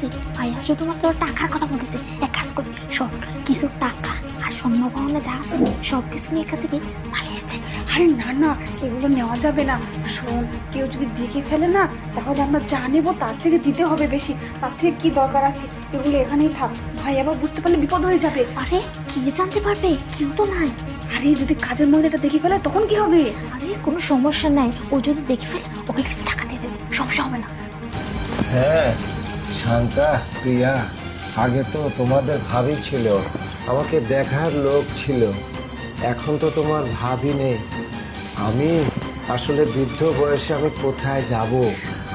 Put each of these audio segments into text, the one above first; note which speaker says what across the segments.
Speaker 1: বলতেছি, ভাইয়া শুধুমাত্র টাকার কথা বলতেছে। এক কাজ করি, শোন, কিছু টাকা আর স্বর্ণ গহনা যা আছে সব কিছু নিয়ে এখান থেকে পালিয়েছে।
Speaker 2: আরে না না, এগুলো নেওয়া যাবে না। শোন, কেউ যদি দেখে ফেলে না, তাহলে আমরা যা নেবো তার থেকে দিতে হবে বেশি। তার থেকে কি দরকার আছে, এগুলো এখানেই থাক। ভাই আবার বুঝতে পারলে বিপদ হয়ে যাবে।
Speaker 1: আরে কে জানতে পারবে? কেউ তো নাই।
Speaker 2: আরে যদি কাজের মহিলাটা দেখে ফেলে তখন কি হবে?
Speaker 1: আরে কোনো সমস্যা নাই, ও যদি দেখে ফেলে ওকে কিছু টাকা দিয়ে দেবে, সমস্যা হবে না।
Speaker 3: হ্যাঁ শান্তা, প্রিয়া, আগে তো তোমাদের ভাবি ছিল, আমাকে দেখার লোক ছিল। এখন তো তোমার ভাবি নেই। আমি আসলে বৃদ্ধ বয়সে আমি কোথায় যাব?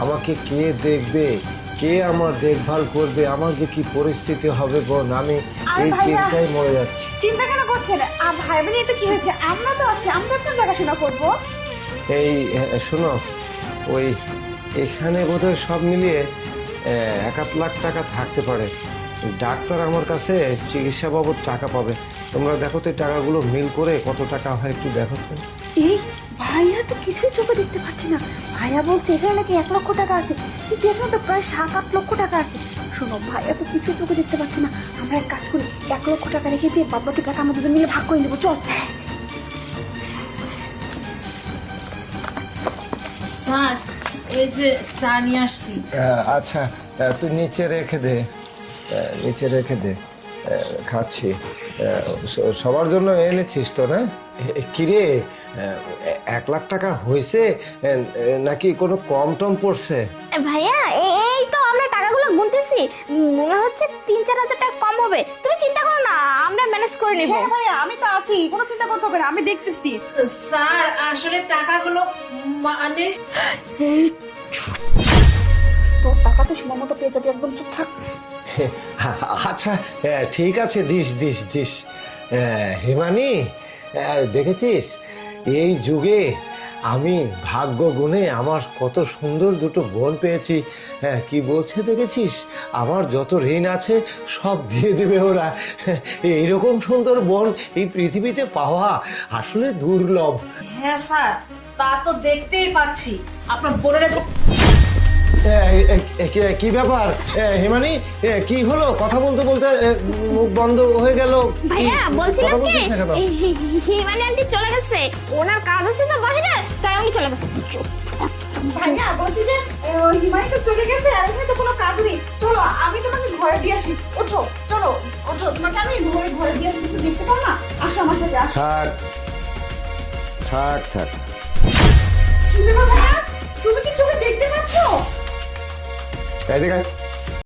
Speaker 3: আমাকে কে দেখবে? কে আমার দেখভাল করবে? আমার যে কি পরিস্থিতি হবে বোন, আমি এই চিন্তায় মরে যাচ্ছি।
Speaker 2: চিন্তা কেন করছেন? ভাই বোন এতে কি হয়েছে? আমরা তো আছি, আমরা তো দেখাশোনা করবো।
Speaker 3: এই শোনো, ওই এখানে বোধহয় সব মিলিয়ে 1-8 লাখ টাকা থাকতে পারে। ডাক্তার আমার কাছে চিকিৎসা বাবদ টাকা পাবে। তোমরা দেখো তো এই টাকাগুলো মিল করে কত টাকা হয় একটু দেখো তো।
Speaker 2: এই ভাইয়া তো কিছুই চোখে দেখতে পাচ্ছি না। ভাইয়া বলছে এখানে নাকি 1 লক্ষ টাকা আছে, কিন্তু এখানে তো প্রায় 7-8 লক্ষ টাকা আছে। শোনো, ভাইয়া তো কিছুই চোখে দেখতে পাচ্ছি না। আমরা এক কাজ করি, 1 লক্ষ টাকা রেখে দিয়ে বাদ বাকি টাকা আমরা দুজন মিলে ভাগ করে নেবো, চল।
Speaker 4: স্যার, এই যে চা নিয়ে আসছি।
Speaker 3: আচ্ছা, তুই নিচে রেখে দে, নিচে রেখে দে, খাচ্ছি। সবার জন্য এনেছিস তো না? কিরে, 1 লাখ টাকা হয়েছে নাকি কোনো কম টম পড়ছে?
Speaker 1: ভাইয়া এই তো আমরা টাকাগুলো গুনতেছি, মনে হচ্ছে 3-4 হাজার টাকা কম হবে। তুমি চিন্তা করো না, আমরা ম্যানেজ করে নিব।
Speaker 2: হ্যাঁ ভাইয়া, আমি তো আছি, কোনো চিন্তা করতে হবে না, আমি দেখতেছি।
Speaker 4: স্যার, আসলে টাকাগুলো মানে
Speaker 2: তোর টাকা তো সময় মতো পেয়ে যাবে, একদম চুপ থাক।
Speaker 3: আচ্ছা, ঠিক আছে, দিস দিস দিস। হিমানি, দেখেছিস এই যুগে আমি ভাগ্য গুণে আমার কত সুন্দর দুটো বোন পেয়েছি। হ্যাঁ, কি বলছে দেখেছিস? আমার যত ঋণ আছে সব দিয়ে দেবে ওরা। এইরকম সুন্দর বোন এই পৃথিবীতে পাওয়া আসলে দুর্লভ।
Speaker 4: হ্যাঁ স্যার, তা তো দেখতেই পাচ্ছি। আপনার বোনের
Speaker 3: কি ব্যাপার হিমানি? কি হলো? কথা বলতে বলতে মুখ বন্ধ হয়ে গেল।
Speaker 1: ভাইয়া বলছিলাম
Speaker 3: কথা
Speaker 1: কি,
Speaker 3: বলছিস না কেন?
Speaker 1: হিমানি আন্টি চলে গেছে, ওনার কাজ আছে তো বাইরে, তাই উনি চলে গেছে।
Speaker 2: ভাইয়া বলছি যে হিমায়িত তো চলে গেছে, আর এখানে তো কোনো কাজ নেই। চলো, আমি তোমাকে ঘরে দিয়ে আসি। ওঠো, চলো ওঠো, তোমাকে আমি ঘরে দিয়ে আসি। তুমি দেখতে পাও না? আসো আমার সাথে, আসো।
Speaker 3: থাক থাক থাক।
Speaker 2: কি ব্যাপার ভাইয়া, তুমি কি চোখে দেখতে পাচ্ছো?
Speaker 3: এদিকে আয়।